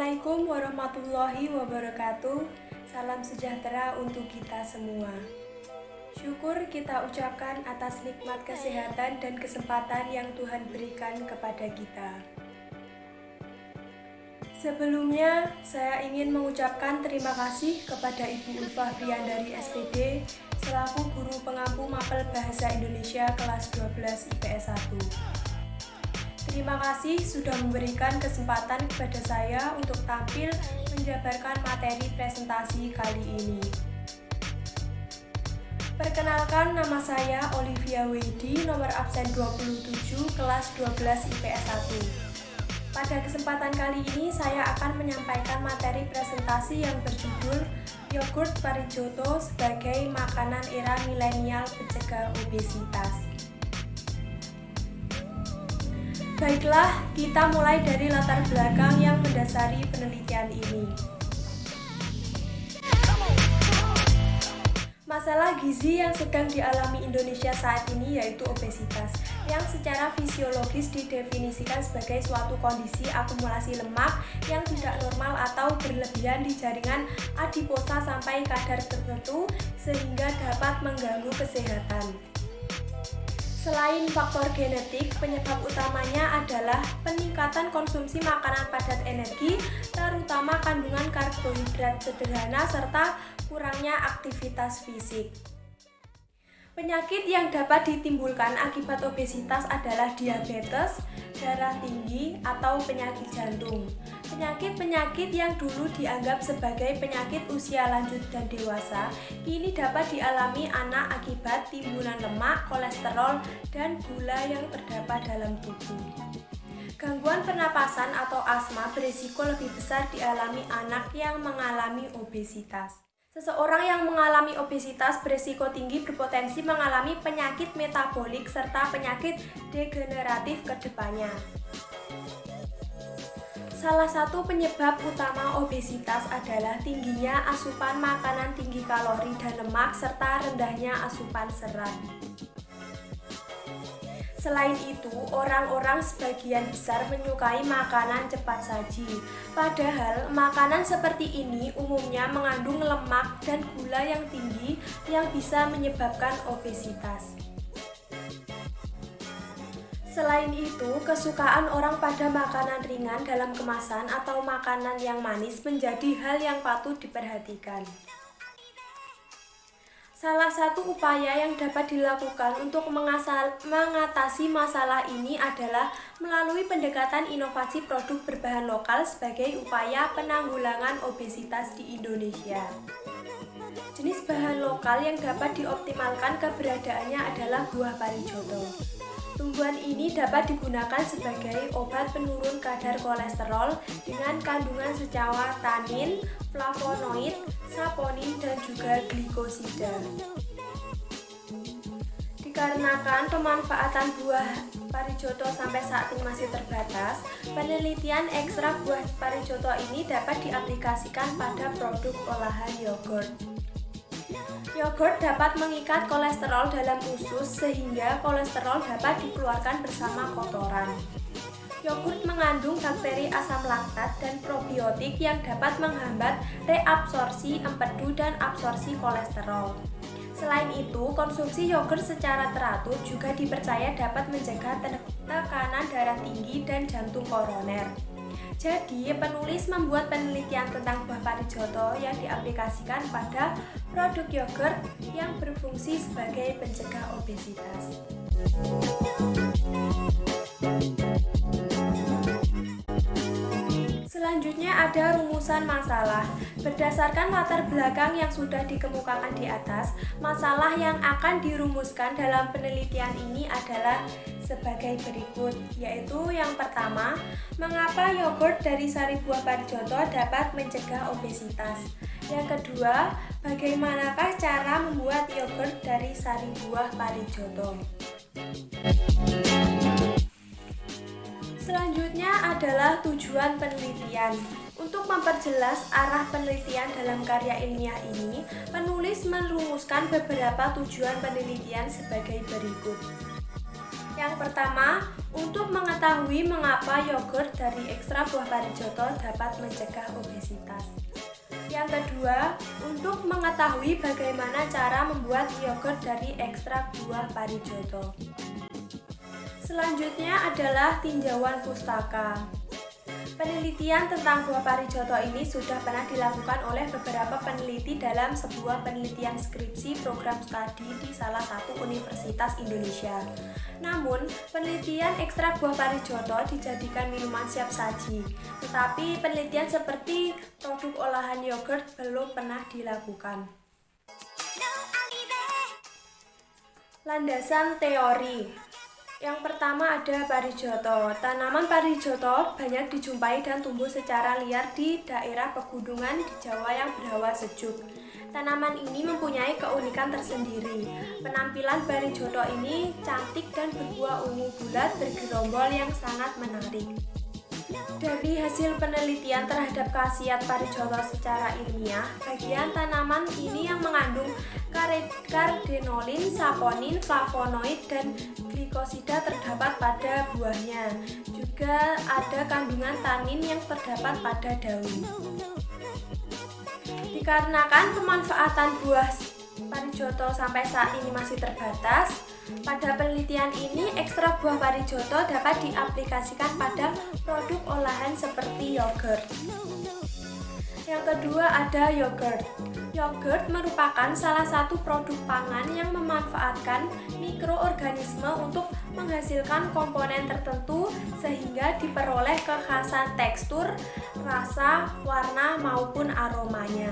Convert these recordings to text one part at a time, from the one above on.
Assalamualaikum warahmatullahi wabarakatuh. Salam sejahtera untuk kita semua. Syukur kita ucapkan atas nikmat kesehatan dan kesempatan yang Tuhan berikan kepada kita. Sebelumnya, saya ingin mengucapkan terima kasih kepada Ibu Ulfa Friandari SPD selaku Guru Pengampu Mapel Bahasa Indonesia kelas 12 IPS 1. Terima kasih sudah memberikan kesempatan kepada saya untuk tampil menjabarkan materi presentasi kali ini. Perkenalkan, nama saya Olivia Weidi, nomor absen 27, kelas 12 IPS 1. Pada kesempatan kali ini saya akan menyampaikan materi presentasi yang berjudul Yogurt Parijoto sebagai makanan era milenial pencegah obesitas. Baiklah, kita mulai dari latar belakang yang mendasari penelitian ini. Masalah gizi yang sedang dialami Indonesia saat ini yaitu obesitas, yang secara fisiologis didefinisikan sebagai suatu kondisi akumulasi lemak yang tidak normal atau berlebihan di jaringan adiposa sampai kadar tertentu sehingga dapat mengganggu kesehatan. Selain faktor genetik, penyebab utamanya adalah peningkatan konsumsi makanan padat energi, terutama kandungan karbohidrat sederhana serta kurangnya aktivitas fisik. Penyakit yang dapat ditimbulkan akibat obesitas adalah diabetes, darah tinggi, atau penyakit jantung. Penyakit-penyakit yang dulu dianggap sebagai penyakit usia lanjut dan dewasa, kini dapat dialami anak akibat timbunan lemak, kolesterol, dan gula yang terdapat dalam tubuh. Gangguan pernapasan atau asma berisiko lebih besar dialami anak yang mengalami obesitas. Seseorang yang mengalami obesitas berisiko tinggi berpotensi mengalami penyakit metabolik serta penyakit degeneratif ke depannya. Salah satu penyebab utama obesitas adalah tingginya asupan makanan tinggi kalori dan lemak serta rendahnya asupan serat. Selain itu, orang-orang sebagian besar menyukai makanan cepat saji. Padahal, makanan seperti ini umumnya mengandung lemak dan gula yang tinggi yang bisa menyebabkan obesitas. Selain itu, kesukaan orang pada makanan ringan dalam kemasan atau makanan yang manis menjadi hal yang patut diperhatikan. Salah satu upaya yang dapat dilakukan untuk mengatasi masalah ini adalah melalui pendekatan inovasi produk berbahan lokal sebagai upaya penanggulangan obesitas di Indonesia. Jenis bahan lokal yang dapat dioptimalkan keberadaannya adalah buah parijoto. Tumbuhan ini dapat digunakan sebagai obat penurun kadar kolesterol dengan kandungan senyawa tanin, flavonoid, saponin, dan juga glikosida. Dikarenakan pemanfaatan buah parijoto sampai saat ini masih terbatas, penelitian ekstrak buah parijoto ini dapat diaplikasikan pada produk olahan yogurt. Yogurt dapat mengikat kolesterol dalam usus sehingga kolesterol dapat dikeluarkan bersama kotoran. Yogurt mengandung bakteri asam laktat dan probiotik yang dapat menghambat reabsorpsi empedu dan absorpsi kolesterol. Selain itu, konsumsi yogurt secara teratur juga dipercaya dapat mencegah tekanan darah tinggi dan jantung koroner. Jadi, penulis membuat penelitian tentang buah parijoto yang diaplikasikan pada produk yogurt yang berfungsi sebagai pencegah obesitas. Selanjutnya ada rumusan masalah. Berdasarkan latar belakang yang sudah dikemukakan di atas, masalah yang akan dirumuskan dalam penelitian ini adalah sebagai berikut, yaitu yang pertama, mengapa yogurt dari sari buah parijoto dapat mencegah obesitas? Yang kedua, bagaimanakah cara membuat yogurt dari sari buah parijoto? Selanjutnya adalah tujuan penelitian. Untuk memperjelas arah penelitian dalam karya ilmiah ini, penulis merumuskan beberapa tujuan penelitian sebagai berikut. Yang pertama, untuk mengetahui mengetahui mengapa yogurt dari ekstrak buah parijoto dapat mencegah obesitas. Yang kedua, untuk mengetahui bagaimana cara membuat yogurt dari ekstrak buah parijoto. Selanjutnya adalah tinjauan pustaka. Penelitian tentang buah parijoto ini sudah pernah dilakukan oleh beberapa peneliti dalam sebuah penelitian skripsi program studi di salah satu universitas Indonesia. Namun, penelitian ekstrak buah parijoto dijadikan minuman siap saji, tetapi penelitian seperti produk olahan yogurt belum pernah dilakukan. Landasan teori. Yang pertama ada parijoto. Tanaman parijoto banyak dijumpai dan tumbuh secara liar di daerah pegunungan di Jawa yang berhawa sejuk. Tanaman ini mempunyai keunikan tersendiri. Penampilan parijoto ini cantik dan berbuah ungu bulat bergerombol yang sangat menarik. Dari hasil penelitian terhadap khasiat parijoto secara ilmiah, bagian tanaman ini yang mengandung cardenolin, saponin, flavonoid, dan glikosida terdapat pada buahnya. Juga ada kandungan tanin yang terdapat pada daun. Dikarenakan pemanfaatan buah parijoto sampai saat ini masih terbatas, pada penelitian ini ekstrak buah parijoto dapat diaplikasikan pada produk olahan seperti yogurt. Yang kedua ada yogurt. Yogurt merupakan salah satu produk pangan yang memanfaatkan mikroorganisme untuk menghasilkan komponen tertentu sehingga diperoleh kekhasan tekstur, rasa, warna maupun aromanya.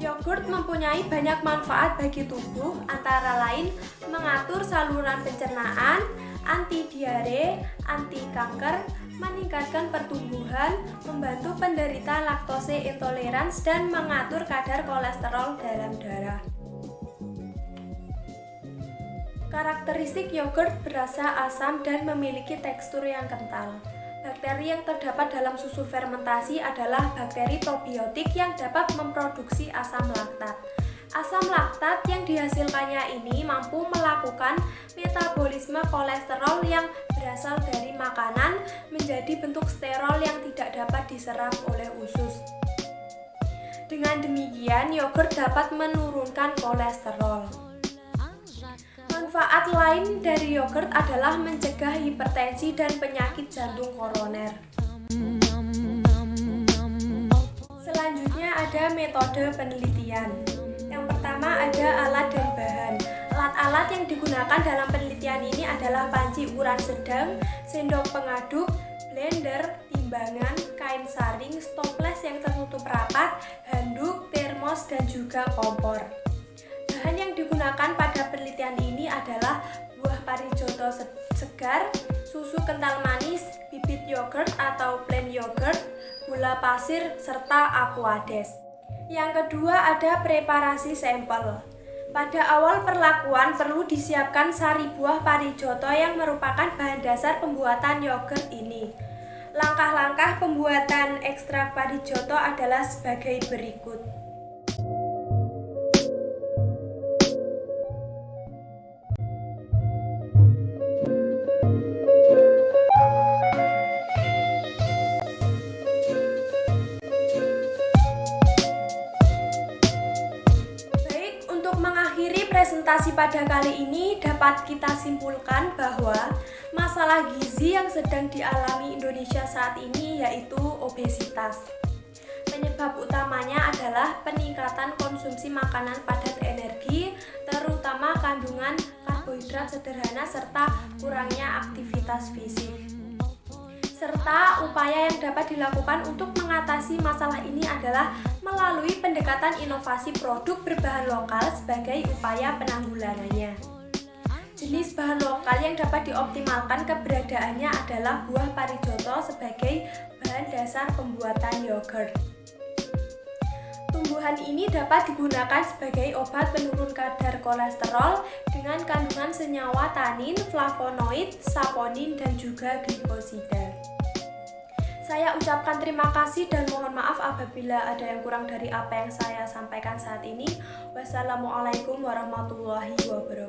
Yogurt mempunyai banyak manfaat bagi tubuh, antara lain mengatur saluran pencernaan, anti diare, anti kanker, meningkatkan pertumbuhan, membantu penderita laktose intolerans, dan mengatur kadar kolesterol dalam darah. Karakteristik yogurt berasa asam dan memiliki tekstur yang kental. Bakteri yang terdapat dalam susu fermentasi adalah bakteri probiotik yang dapat memproduksi asam laktat. Asam laktat yang dihasilkannya ini mampu melakukan metabolisme kolesterol yang berasal dari makanan menjadi bentuk sterol yang tidak dapat diserap oleh usus. Dengan demikian, yogurt dapat menurunkan kolesterol. Manfaat lain dari yogurt adalah mencegah hipertensi dan penyakit jantung koroner. Selanjutnya ada metode penelitian. Yang pertama ada alat dan bahan. Alat-alat yang digunakan dalam penelitian ini adalah panci ukuran sedang, sendok pengaduk, blender, timbangan, kain saring, stoples yang tertutup rapat, handuk, termos, dan juga kompor. Bahan yang digunakan pada penelitian ini adalah buah parijoto segar, susu kental manis, bibit yogurt atau plain yogurt, gula pasir, serta aquades. Yang kedua ada preparasi sampel. Pada awal perlakuan perlu disiapkan sari buah parijoto yang merupakan bahan dasar pembuatan yogurt ini. Langkah-langkah pembuatan ekstrak parijoto adalah sebagai berikut. Presentasi pada kali ini dapat kita simpulkan bahwa masalah gizi yang sedang dialami Indonesia saat ini yaitu obesitas. Penyebab utamanya adalah peningkatan konsumsi makanan padat energi, terutama kandungan karbohidrat sederhana serta kurangnya aktivitas fisik. Serta upaya yang dapat dilakukan untuk mengatasi masalah ini adalah melalui pendekatan inovasi produk berbahan lokal sebagai upaya penanggulangannya. Jenis bahan lokal yang dapat dioptimalkan keberadaannya adalah buah parijoto sebagai bahan dasar pembuatan yogurt. Tumbuhan ini dapat digunakan sebagai obat penurun kadar kolesterol dengan kandungan senyawa tanin, flavonoid, saponin, dan juga glikosida. Saya ucapkan terima kasih dan mohon maaf apabila ada yang kurang dari apa yang saya sampaikan saat ini. Wassalamualaikum warahmatullahi wabarakatuh.